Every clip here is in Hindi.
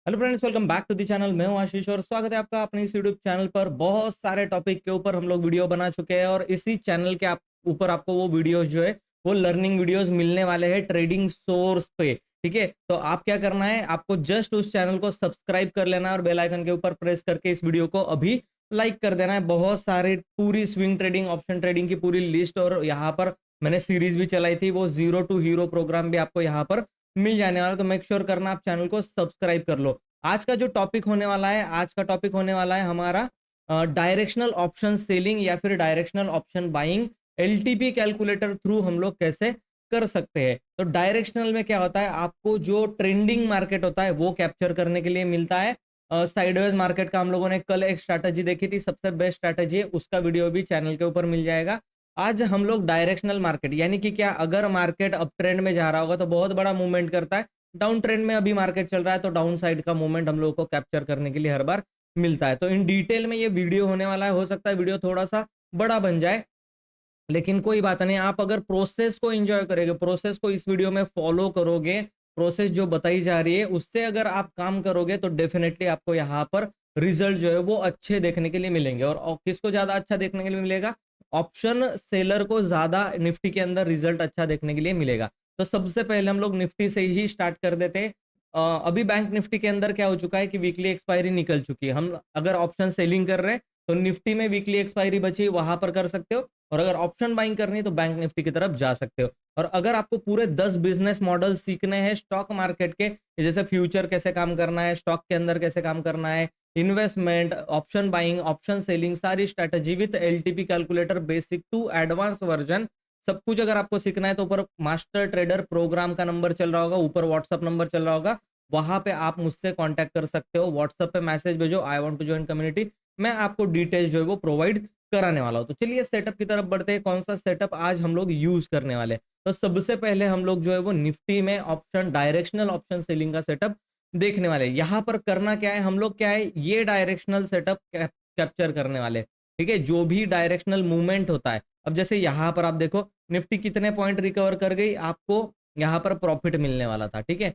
Hello friends, welcome back to the channel. मैं हूं आशीष और स्वागत है आपका अपने इस यूट्यूब चैनल पर। बहुत सारे टॉपिक के ऊपर हम लोग वीडियो बना चुके हैं और इसी चैनल के ऊपर आपको वो वीडियोस जो है वो लर्निंग वीडियोस मिलने वाले हैं ट्रेडिंग सोर्स पे। ठीक है, तो आप क्या करना है, आपको जस्ट उस चैनल को सब्सक्राइब कर लेना है और बेल आइकन के ऊपर प्रेस करके इस वीडियो को अभी लाइक कर देना है। बहुत सारे पूरी स्विंग ट्रेडिंग, ऑप्शन ट्रेडिंग की पूरी लिस्ट और यहाँ पर मैंने सीरीज भी चलाई थी, वो जीरो टू हीरो प्रोग्राम भी आपको यहाँ पर मिल जाने वाला। तो मेक श्योर करना आप चैनल को सब्सक्राइब कर लो। आज का जो टॉपिक होने वाला है, आज का टॉपिक होने वाला है हमारा डायरेक्शनल ऑप्शन सेलिंग या फिर directional option buying. LTP calculator through हम लोग कैसे कर सकते हैं। तो डायरेक्शनल में क्या होता है, आपको जो ट्रेंडिंग मार्केट होता है वो कैप्चर करने के लिए मिलता है। साइडवेज मार्केट का हम लोगों ने कल एक स्ट्रैटेजी देखी थी, सबसे बेस्ट स्ट्रैटेजी है, उसका वीडियो भी चैनल के ऊपर मिल जाएगा। आज हम लोग डायरेक्शनल मार्केट यानी कि क्या, अगर मार्केट अप ट्रेंड में जा रहा होगा तो बहुत बड़ा मूवमेंट करता है। डाउन ट्रेंड में अभी मार्केट चल रहा है तो डाउन साइड का मूवमेंट हम लोगों को कैप्चर करने के लिए हर बार मिलता है। तो इन डिटेल में ये वीडियो होने वाला है। हो सकता है वीडियो थोड़ा सा बड़ा बन जाए, लेकिन कोई बात नहीं। आप अगर प्रोसेस को एंजॉय करेंगे, प्रोसेस को इस वीडियो में फॉलो करोगे, प्रोसेस जो बताई जा रही है उससे अगर आप काम करोगे तो डेफिनेटली आपको यहाँ पर रिजल्ट जो है वो अच्छे देखने के लिए मिलेंगे। और किसको ज्यादा अच्छा देखने के लिए मिलेगा? ऑप्शन सेलर को ज्यादा निफ्टी के अंदर रिजल्ट अच्छा देखने के लिए मिलेगा। तो सबसे पहले हम लोग निफ्टी से ही स्टार्ट कर देते हैं। अभी बैंक निफ्टी के अंदर क्या हो चुका है कि वीकली एक्सपायरी निकल चुकी है। हम अगर ऑप्शन सेलिंग कर रहे हैं तो निफ्टी में वीकली एक्सपायरी बची, वहां पर कर सकते हो। और अगर ऑप्शन बाइंग करनी है तो बैंक निफ्टी की तरफ जा सकते हो। और अगर आपको पूरे 10 बिजनेस मॉडल सीखने हैं स्टॉक मार्केट के, जैसे फ्यूचर कैसे काम करना है, स्टॉक के अंदर कैसे काम करना है, investment, option buying, option selling, सारी strategy with LTP calculator basic to advance version, सब कुछ अगर आपको सीखना है तो ऊपर मास्टर ट्रेडर प्रोग्राम का नंबर चल रहा होगा, ऊपर व्हाट्सअप नंबर चल रहा होगा, वहां पे आप मुझसे कांटेक्ट कर सकते हो। व्हाट्सएप पे मैसेज भेजो, I want to join community, मैं आपको डिटेल्स जो है वो प्रोवाइड कराने वाला हूं। तो चलिए सेटअप की तरफ बढ़ते हैं। कौन सा सेटअप आज हम लोग यूज करने वाले हैं? तो सबसे पहले हम लोग जो है वो निफ्टी में ऑप्शन डायरेक्शनल ऑप्शन सेलिंग का सेटअप देखने वाले हैं। यहां पर करना क्या है, हम लोग क्या है, ये डायरेक्शनल सेटअप कैप्चर करने वाले हैं। ठीक है, जो भी डायरेक्शनल मूवमेंट होता है। अब जैसे यहां पर आप देखो निफ्टी कितने पॉइंट रिकवर कर गई, आपको यहां पर प्रॉफिट मिलने वाला था। ठीक है,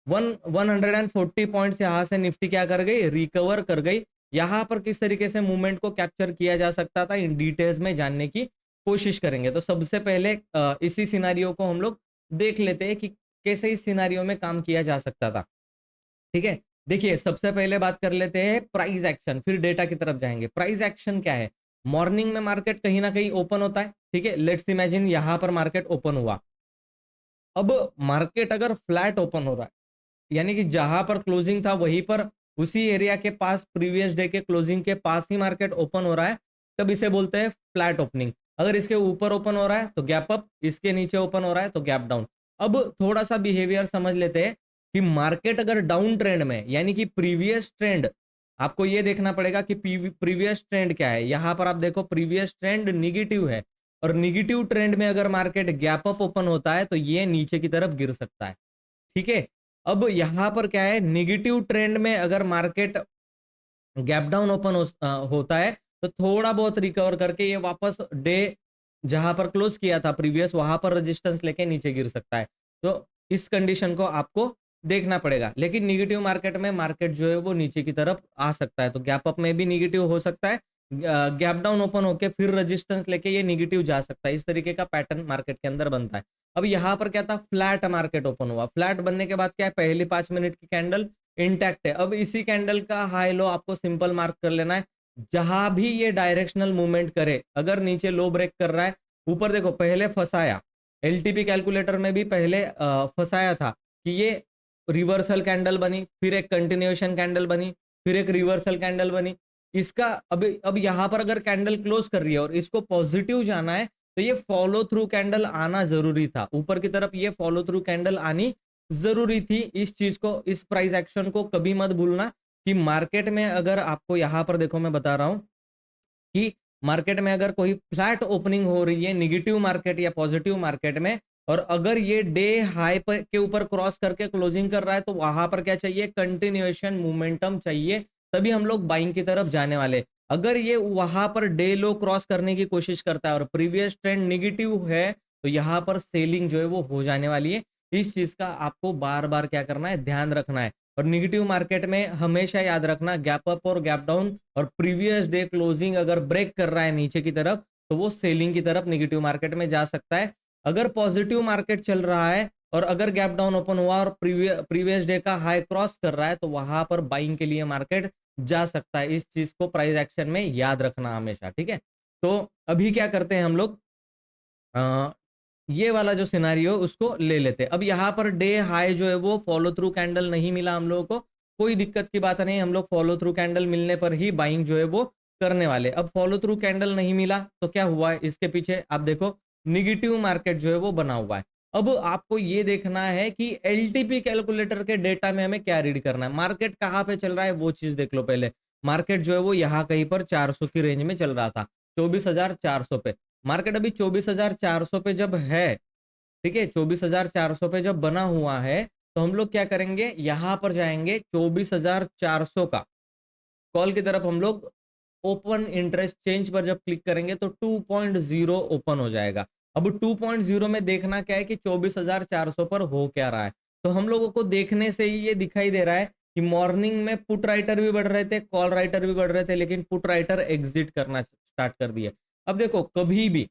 140 पॉइंट्स यहां से निफ्टी क्या कर गई, रिकवर कर गई। यहां पर किस तरीके से मूवमेंट को कैप्चर किया जा सकता था, इन डिटेल्स में जानने की कोशिश करेंगे। तो सबसे पहले इसी सिनारियो को हम लोग देख लेते हैं कि कैसे इस सिनारियो में काम किया जा सकता था। ठीक है, देखिए सबसे पहले बात कर लेते हैं प्राइस एक्शन, फिर डेटा की तरफ जाएंगे। प्राइस एक्शन क्या है? मॉर्निंग में मार्केट कहीं ना कहीं ओपन होता है। ठीक है, लेट्स इमेजिन यहां पर मार्केट ओपन हुआ। अब मार्केट अगर फ्लैट ओपन हो रहा है यानी कि जहां पर क्लोजिंग था वहीं पर, उसी एरिया के पास, प्रीवियस डे के क्लोजिंग के पास ही मार्केट ओपन हो रहा है, तब इसे बोलते हैं फ्लैट ओपनिंग। अगर इसके ऊपर ओपन हो रहा है तो गैप अप, इसके नीचे ओपन हो रहा है तो गैप डाउन। अब थोड़ा सा बिहेवियर समझ लेते हैं कि मार्केट अगर डाउन ट्रेंड में यानी कि प्रीवियस ट्रेंड, आपको ये देखना पड़ेगा कि प्रीवियस ट्रेंड क्या है। यहां पर आप देखो प्रीवियस ट्रेंड निगेटिव है, और निगेटिव ट्रेंड में अगर मार्केट गैप अप ओपन होता है तो ये नीचे की तरफ गिर सकता है। ठीक है, अब यहां पर क्या है, निगेटिव ट्रेंड में अगर मार्केट गैप डाउन ओपन होता है तो थोड़ा बहुत रिकवर करके ये वापस डे जहां पर क्लोज किया था प्रीवियस, वहां पर रेजिस्टेंस लेके नीचे गिर सकता है। तो इस कंडीशन को आपको देखना पड़ेगा। लेकिन निगेटिव मार्केट में मार्केट जो है वो नीचे की तरफ आ सकता है, तो गैप अप में भी निगेटिव हो सकता है, गैप डाउन ओपन होके फिर रेजिस्टेंस लेके ये निगेटिव जा सकता है। इस तरीके का पैटर्न मार्केट के अंदर बनता है। अब यहाँ पर क्या था, फ्लैट मार्केट ओपन हुआ। फ्लैट बनने के बाद क्या है, पहली 5 मिनट की कैंडल इंटैक्ट है। अब इसी कैंडल का हाई लो आपको सिंपल मार्क कर लेना है। जहां भी ये डायरेक्शनल मूवमेंट करे, अगर नीचे लो ब्रेक कर रहा है, ऊपर देखो पहले फंसाया, एलटीपी कैलकुलेटर में भी पहले फंसाया था कि ये रिवर्सल कैंडल बनी, फिर एक कंटिन्यूएशन कैंडल बनी, फिर एक रिवर्सल कैंडल बनी। इसका अब यहां पर अगर कैंडल क्लोज कर रही है और इसको पॉजिटिव जाना है तो ये फॉलो थ्रू कैंडल आना जरूरी था। ऊपर की तरफ ये फॉलो थ्रू कैंडल आनी जरूरी थी। इस चीज को, इस प्राइस एक्शन को कभी मत भूलना कि मार्केट में अगर आपको यहां पर देखो मैं बता रहा हूं कि मार्केट में अगर कोई फ्लैट ओपनिंग हो रही है निगेटिव मार्केट या पॉजिटिव मार्केट में, और अगर ये डे हाई पर के ऊपर क्रॉस करके क्लोजिंग कर रहा है तो वहां पर क्या चाहिए, कंटिन्यूएशन मोमेंटम चाहिए, तभी हम लोग बाइंग की तरफ जाने वाले। अगर ये वहां पर डे लो क्रॉस करने की कोशिश करता है और प्रीवियस ट्रेंड निगेटिव है तो यहाँ पर सेलिंग जो है वो हो जाने वाली है। इस चीज का आपको बार बार क्या करना है, ध्यान रखना है। और निगेटिव मार्केट में हमेशा याद रखना गैप अप और गैप डाउन और प्रीवियस डे क्लोजिंग अगर ब्रेक कर रहा है नीचे की तरफ तो वो सेलिंग की तरफ निगेटिव मार्केट में जा सकता है। अगर पॉजिटिव मार्केट चल रहा है और अगर गैप डाउन ओपन हुआ और प्रीवियस डे का हाई क्रॉस कर रहा है तो वहां पर बाइंग के लिए मार्केट जा सकता है। इस चीज को प्राइस एक्शन में याद रखना हमेशा, ठीक है। तो अभी क्या करते हैं हम लोग, ये वाला जो सिनारियो उसको ले लेते हैं। अब यहाँ पर डे हाई जो है वो फॉलो थ्रू कैंडल नहीं मिला हम लोगों को, कोई दिक्कत की बात नहीं, हम लोग फॉलो थ्रू कैंडल मिलने पर ही बाइंग जो है वो करने वाले। अब फॉलो थ्रू कैंडल नहीं मिला तो क्या हुआ है, इसके पीछे आप देखो निगेटिव मार्केट जो है वो बना हुआ है। अब आपको ये देखना है कि एलटीपी कैलकुलेटर के डेटा में हमें क्या रीड करना है, मार्केट कहाँ पे चल रहा है वो चीज देख लो पहले। मार्केट जो है वो यहाँ कहीं पर 400 की रेंज में चल रहा था, 24,400 पे। मार्केट अभी 24,400 पे जब है, ठीक है, 24,400 पे जब बना हुआ है तो हम लोग क्या करेंगे, यहां पर जाएंगे 24,400 का कॉल की तरफ हम लोग ओपन इंटरेस्ट चेंज पर जब क्लिक करेंगे तो 2.0 ओपन हो जाएगा। अब 2.0 में देखना क्या है कि 24,400 पर हो क्या रहा है। तो हम लोगों को देखने से ही ये दिखाई दे रहा है कि मॉर्निंग में पुट राइटर भी बढ़ रहे थे, कॉल राइटर भी बढ़ रहे थे, लेकिन पुट राइटर एग्जिट करना स्टार्ट कर दिए। अब देखो कभी भी,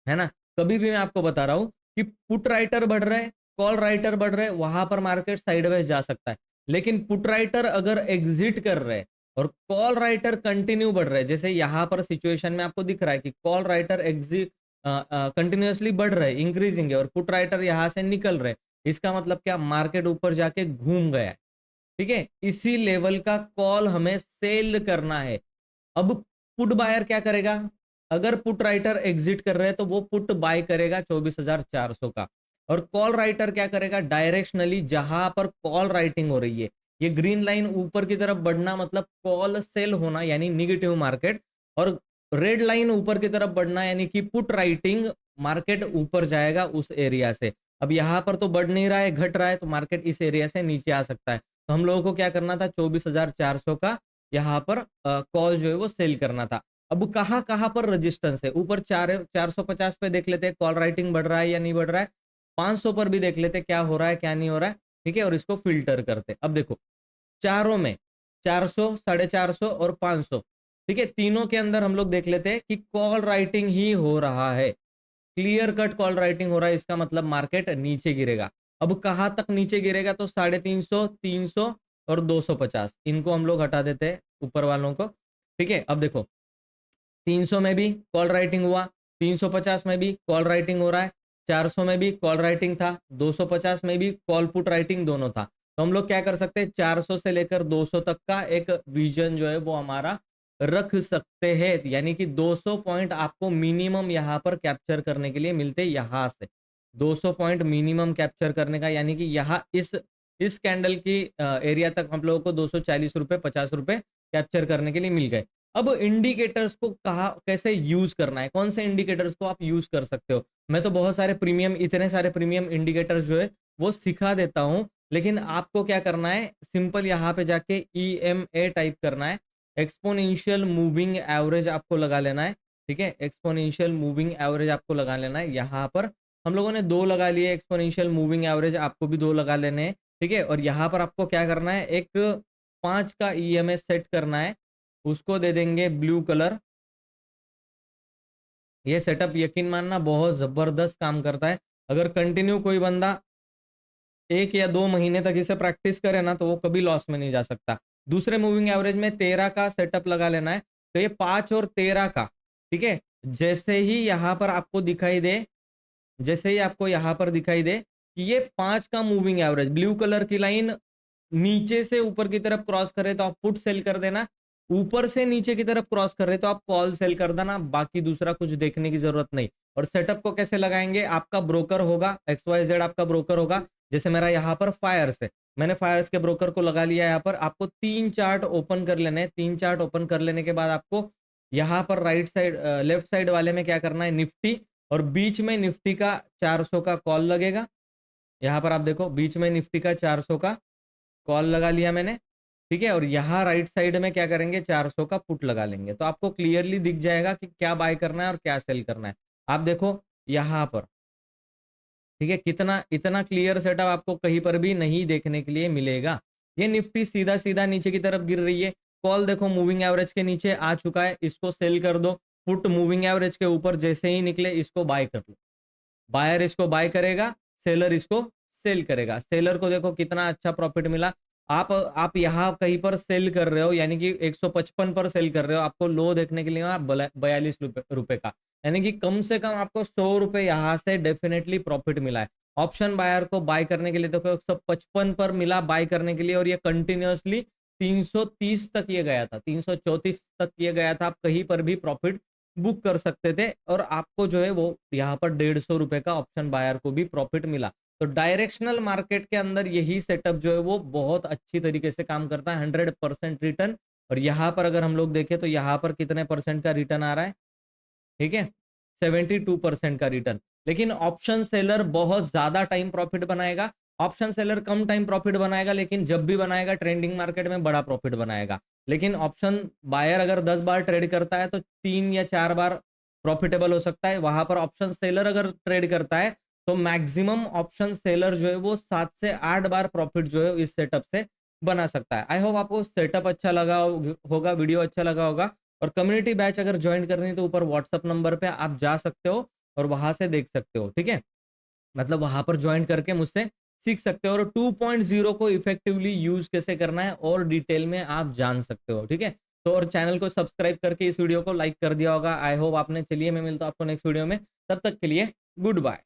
है ना, कभी भी मैं आपको बता रहा हूं कि पुट राइटर बढ़ रहे, कॉल राइटर बढ़ रहे, वहां पर मार्केट साइडवेज जा सकता है। लेकिन पुट राइटर अगर एग्जिट कर रहे और कॉल राइटर कंटिन्यू बढ़ रहे, जैसे यहां पर सिचुएशन में आपको दिख रहा है कि कॉल राइटर एग्जिट कंटिन्यूअसली बढ़ रहे, इंक्रीजिंग है, और पुट राइटर यहां से निकल रहे, इसका मतलब क्या, मार्केट ऊपर जाके घूम गया है, ठीक है। इसी लेवल का कॉल हमें सेल करना है। अब पुट बायर क्या करेगा, अगर पुट राइटर एग्जिट कर रहे हैं तो वो पुट बाय करेगा 24,400 का, और कॉल राइटर क्या करेगा, डायरेक्शनली जहां पर कॉल राइटिंग हो रही है, ये ग्रीन लाइन ऊपर की तरफ बढ़ना मतलब कॉल सेल होना यानी निगेटिव मार्केट, और रेड लाइन ऊपर की तरफ बढ़ना यानी कि पुट राइटिंग, मार्केट ऊपर जाएगा उस एरिया से। अब यहाँ पर तो बढ़ नहीं रहा है, घट रहा है, तो मार्केट इस एरिया से नीचे आ सकता है। तो हम लोगों को क्या करना था, 24,400 का यहाँ पर कॉल जो है वो सेल करना था। अब कहाँ कहाँ पर रेजिस्टेंस है, ऊपर 450 पे देख लेते हैं कॉल राइटिंग बढ़ रहा है या नहीं बढ़ रहा है, 500 पर भी देख लेते हैं क्या हो रहा है क्या नहीं हो रहा है, ठीक है, और इसको फिल्टर करते। अब देखो चारों में 400, 450 और 500, ठीक है, तीनों के अंदर हम लोग देख लेते हैं कि कॉल राइटिंग ही हो रहा है, क्लियर कट कॉल राइटिंग हो रहा है, इसका मतलब मार्केट नीचे गिरेगा। अब कहां तक नीचे गिरेगा, तो 350, 300 और 250, इनको हम लोग हटा देते हैं ऊपर वालों को, ठीक है। अब देखो 300 में भी कॉल राइटिंग हुआ, 350 में भी कॉल राइटिंग हो रहा है, 400 में भी कॉल राइटिंग था, 250 में भी कॉल पुट राइटिंग दोनों था। तो हम लोग क्या कर सकते हैं, 400 से लेकर 200 तक का एक विजन जो है वो हमारा रख सकते हैं, यानी कि 200 पॉइंट आपको मिनिमम यहाँ पर कैप्चर करने के लिए मिलते हैं। यहाँ से 200 पॉइंट मिनिमम कैप्चर करने का, यानी कि यहाँ इस कैंडल की एरिया तक हम लोगों को 240 रुपए 50 रुपए कैप्चर करने के लिए मिल गए। अब इंडिकेटर्स को कहा कैसे यूज करना है, कौन से इंडिकेटर्स को आप यूज कर सकते हो, मैं तो बहुत सारे प्रीमियम, इतने सारे प्रीमियम इंडिकेटर्स जो है वो सिखा देता हूं, लेकिन आपको क्या करना है, सिंपल यहाँ पे जाके EMA टाइप करना है, एक्सपोनेंशियल मूविंग एवरेज आपको लगा लेना है, ठीक है, एक्सपोनेंशियल मूविंग एवरेज आपको लगा लेना है। यहाँ पर हम लोगों ने 2 लगा लिए एक्सपोनेंशियल मूविंग एवरेज, आपको भी 2 लगा लेने हैं, ठीक है। और यहाँ पर आपको क्या करना है, एक 5 का EMA सेट करना है, उसको दे देंगे ब्लू कलर। ये सेटअप यकीन मानना बहुत जबरदस्त काम करता है, अगर कंटिन्यू कोई बंदा 1 या 2 महीने तक इसे प्रैक्टिस करे ना तो वो कभी लॉस में नहीं जा सकता। दूसरे मूविंग एवरेज में 13 का सेटअप लगा लेना है, तो ये 5 और 13 का, ठीक है, जैसे ही यहाँ पर आपको दिखाई दे, जैसे ही आपको यहाँ पर दिखाई दे कि ये 5 का मूविंग एवरेज ब्लू कलर की लाइन नीचे से ऊपर की तरफ क्रॉस करे तो आप पुट सेल कर देना, ऊपर से नीचे की तरफ क्रॉस कर रहे तो आप कॉल सेल कर देना, बाकी दूसरा कुछ देखने की जरूरत नहीं। और सेटअप को कैसे लगाएंगे, आपका ब्रोकर होगा, XYZ आपका ब्रोकर होगा, जैसे मेरा यहाँ पर फायर्स है, मैंने फायर्स के ब्रोकर को लगा लिया। यहाँ पर आपको 3 चार्ट ओपन कर लेने हैं, 3 चार्ट ओपन कर लेने के बाद आपको यहाँ पर राइट साइड लेफ्ट साइड वाले में क्या करना है, निफ्टी, और बीच में निफ्टी का 400 का कॉल लगेगा। यहाँ पर आप देखो बीच में निफ्टी का 400 का कॉल लगा लिया मैंने, ठीक है, और यहाँ राइट साइड में क्या करेंगे, 400 का पुट लगा लेंगे, तो आपको क्लियरली दिख जाएगा कि क्या बाय करना है और क्या सेल करना है। आप देखो यहाँ पर, ठीक है, कितना इतना क्लियर सेटअप आपको कहीं पर भी नहीं देखने के लिए मिलेगा। ये निफ्टी सीधा सीधा नीचे की तरफ गिर रही है। कॉल देखो मूविंग एवरेज के नीचे आ चुका है, इसको सेल कर दो। पुट मूविंग एवरेज के ऊपर जैसे ही निकले इसको बाय कर लो। बायर इसको बाय करेगा, सेलर इसको सेल करेगा। सेलर को देखो कितना अच्छा प्रॉफिट मिला। आप यहाँ कहीं पर सेल कर रहे हो, यानी कि 155 पर सेल कर रहे हो, आपको लो देखने के लिए वहां 42 रुपए का, यानी कि कम से कम आपको 100 रुपए यहाँ से डेफिनेटली प्रॉफिट मिला है। ऑप्शन बायर को बाय करने के लिए देखो 155 पर मिला बाय करने के लिए, और ये कंटिन्यूअसली 330 तक ये गया था, 334 तक ये गया था। आप कहीं पर भी प्रॉफिट बुक कर सकते थे, और आपको जो है वो यहाँ पर 150 रुपए का ऑप्शन बायर को भी प्रॉफिट मिला। तो डायरेक्शनल मार्केट के अंदर यही सेटअप जो है वो बहुत अच्छी तरीके से काम करता है, 100% रिटर्न। और यहाँ पर अगर हम लोग देखें तो यहाँ पर कितने परसेंट का रिटर्न आ रहा है, ठीक है, 72% का रिटर्न। लेकिन ऑप्शन सेलर बहुत ज्यादा टाइम प्रॉफिट बनाएगा, ऑप्शन सेलर कम टाइम प्रॉफिट बनाएगा, लेकिन जब भी बनाएगा ट्रेंडिंग मार्केट में बड़ा प्रॉफिट बनाएगा। लेकिन ऑप्शन बायर अगर 10 बार ट्रेड करता है तो 3 या 4 बार प्रॉफिटेबल हो सकता है। वहां पर ऑप्शन सेलर अगर ट्रेड करता है तो मैक्सिमम ऑप्शन सेलर जो है वो 7 से 8 बार प्रॉफिट जो है इस सेटअप से बना सकता है। आई होप आपको सेटअप अच्छा लगा होगा, वीडियो अच्छा लगा होगा। और कम्युनिटी बैच अगर ज्वाइन करनी है तो ऊपर व्हाट्सअप नंबर पे आप जा सकते हो और वहां से देख सकते हो, ठीक है। मतलब वहां पर ज्वाइन करके मुझसे सीख सकते हो, और 2.0 को इफेक्टिवली यूज कैसे करना है और डिटेल में आप जान सकते हो, ठीक है। तो और चैनल को सब्सक्राइब करके इस वीडियो को लाइक कर दिया होगा, आई होप आपने। चलिए मैं मिलता हूं आपको नेक्स्ट वीडियो में, तब तक के लिए गुड बाय।